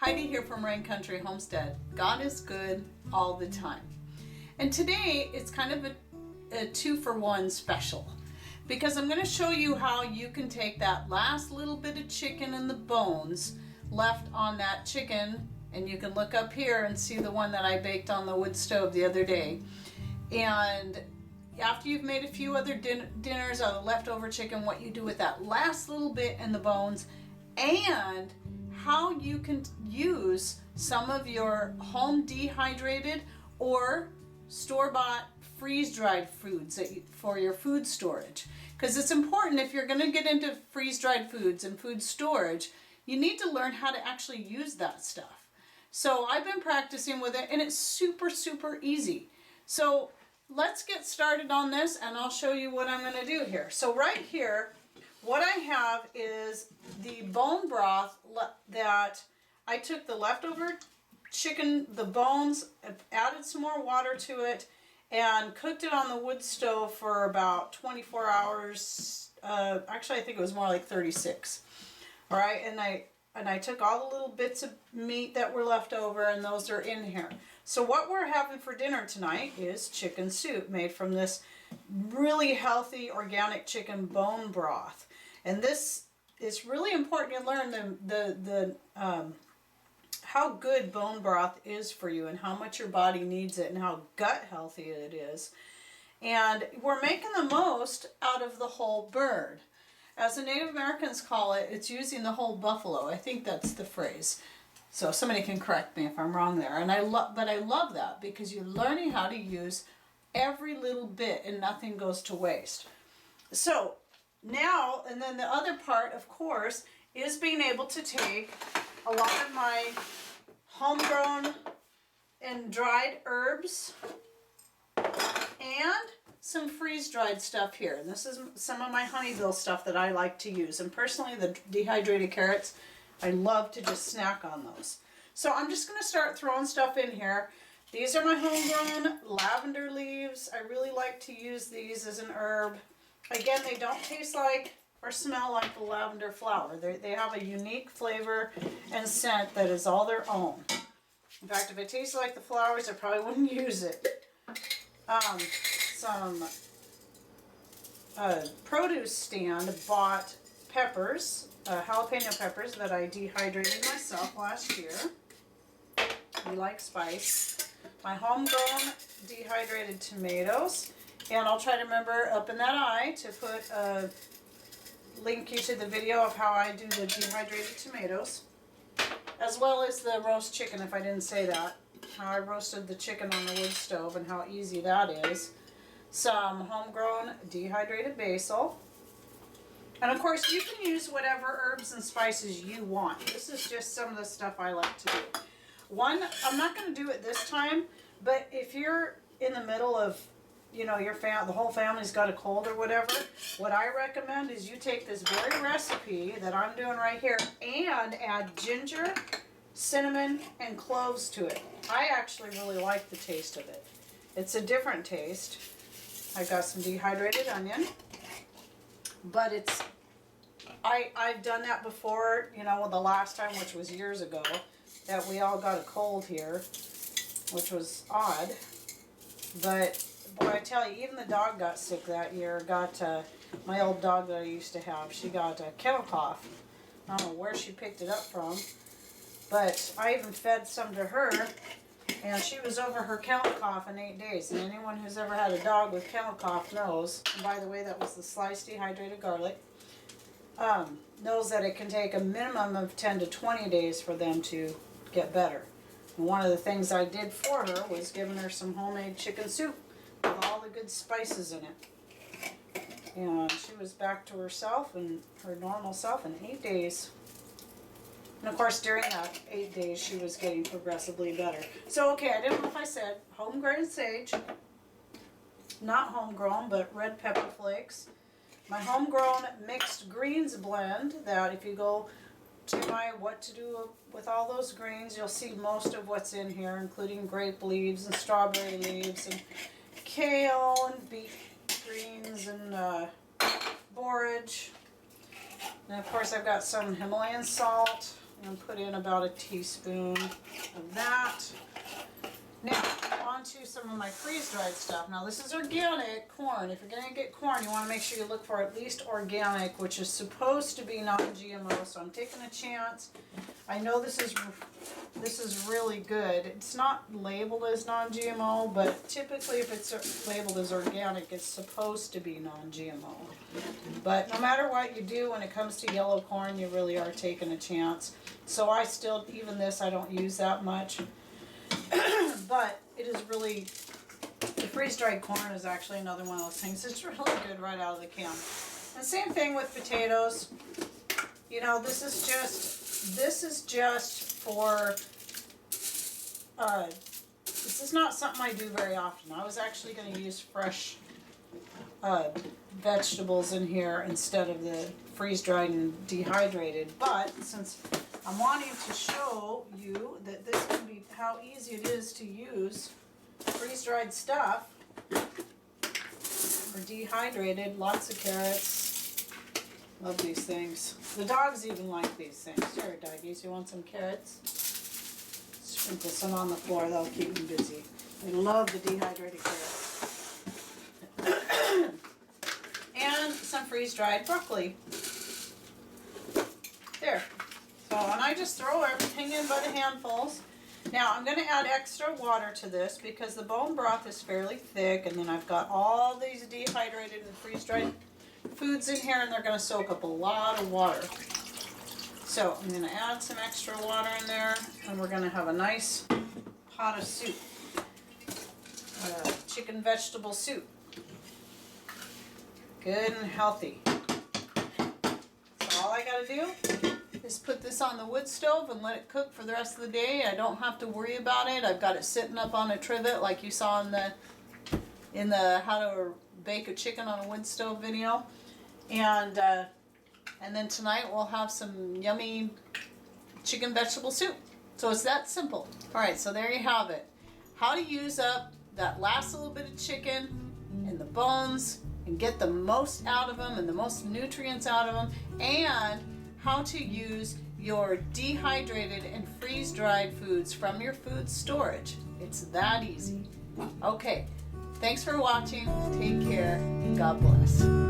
Heidi here from Rain Country Homestead. God is good all the time. And today it's kind of a 2-for-1 special because I'm going to show you how you can take that last little bit of chicken and the bones left on that chicken, and you can look up here and see the one that I baked on the wood stove the other day. And after you've made a few other dinners out of leftover chicken, what you do with that last little bit and the bones, and how you can use some of your home dehydrated or store-bought freeze-dried foods for your food storage. Because it's important, if you're going to get into freeze-dried foods and food storage, you need to learn how to actually use that stuff. So I've been practicing with it, and it's super, super easy. So let's get started on this, and I'll show you what I'm going to do here. So right here, what I have is the bone broth that I took the leftover chicken, the bones, added some more water to it, and cooked it on the wood stove for about 24 hours. Actually, I think it was more like 36. All right, and I took all the little bits of meat that were left over, and those are in here. So what we're having for dinner tonight is chicken soup made from this really healthy organic chicken bone broth. And this is really important you learn how good bone broth is for you and how much your body needs it and how gut healthy it is. And we're making the most out of the whole bird. As the Native Americans call it, it's using the whole buffalo. I think that's the phrase. So somebody can correct me if I'm wrong there. And I love that because you're learning how to use every little bit and nothing goes to waste. So now, and then the other part, of course, is being able to take a lot of my homegrown and dried herbs and some freeze-dried stuff here. And this is some of my honeybill stuff that I like to use. And personally, the dehydrated carrots, I love to just snack on those. So I'm just going to start throwing stuff in here. These are my homegrown lavender leaves. I really like to use these as an herb. Again, they don't taste like or smell like the lavender flower. They have a unique flavor and scent that is all their own. In fact, if it tasted like the flowers, I probably wouldn't use it. Some produce stand bought peppers, jalapeno peppers that I dehydrated myself last year. We like spice. My homegrown dehydrated tomatoes. And I'll try to remember up in that eye to put link you to the video of how I do the dehydrated tomatoes, as well as the roast chicken, if I didn't say that, how I roasted the chicken on the wood stove and how easy that is. Some homegrown dehydrated basil. And of course you can use whatever herbs and spices you want. This is just some of the stuff I like to do. I'm not going to do it this time, but if you're in the middle of, you know, the whole family's got a cold or whatever, what I recommend is you take this very recipe that I'm doing right here and add ginger, cinnamon, and cloves to it. I actually really like the taste of it. It's a different taste. I got some dehydrated onion, but I've done that before, you know, the last time, which was years ago, that we all got a cold here, which was odd, but boy, I tell you, even the dog got sick that year. My old dog that I used to have, she got a kennel cough. I don't know where she picked it up from, but I even fed some to her, and she was over her kennel cough in 8 days. And anyone who's ever had a dog with kennel cough knows, and by the way, that was the sliced dehydrated garlic, knows that it can take a minimum of 10 to 20 days for them to get better. And one of the things I did for her was giving her some homemade chicken soup with all the good spices in it. And she was back to herself and her normal self in 8 days. And of course, during that 8 days, she was getting progressively better. So, okay, I didn't know if I said homegrown sage, not homegrown, but red pepper flakes. My homegrown mixed greens blend that if you go to my what to do with all those greens, you'll see most of what's in here, including grape leaves and strawberry leaves and kale and beet greens and borage. And of course I've got some Himalayan salt and put in about a teaspoon of that. Now, on to some of my freeze-dried stuff. Now, this is organic corn. If you're going to get corn, you want to make sure you look for at least organic, which is supposed to be non-GMO, so I'm taking a chance. I know this is really good. It's not labeled as non-GMO, but typically if it's labeled as organic, it's supposed to be non-GMO. But no matter what you do when it comes to yellow corn, you really are taking a chance. So I still, even this, I don't use that much. But it is really, the freeze-dried corn is actually another one of those things. It's really good right out of the can. And same thing with potatoes. You know, this is just for, this is not something I do very often. I was actually going to use fresh vegetables in here instead of the freeze-dried and dehydrated. But since I'm wanting to show you that this can be how easy it is to use freeze-dried stuff or dehydrated. Lots of carrots. Love these things. The dogs even like these things. Here, doggies, you want some carrots? Sprinkle some on the floor. That'll keep them busy. They love the dehydrated carrots. And some freeze-dried broccoli. There. So, and I just throw everything in by the handfuls. Now, I'm going to add extra water to this because the bone broth is fairly thick, and then I've got all these dehydrated and freeze-dried foods in here, and they're going to soak up a lot of water. So, I'm going to add some extra water in there, and we're going to have a nice pot of soup. Chicken vegetable soup. Good and healthy. So all I got to do is put this on the wood stove and let it cook for the rest of the day. I don't have to worry about it. I've got it sitting up on a trivet like you saw in the how to bake a chicken on a wood stove video. And then tonight we'll have some yummy chicken vegetable soup. So it's that simple. All right, so there you have it. How to use up that last little bit of chicken and the bones and get the most out of them and the most nutrients out of them, and how to use your dehydrated and freeze-dried foods from your food storage. It's that easy. Okay, thanks for watching. Take care. God bless.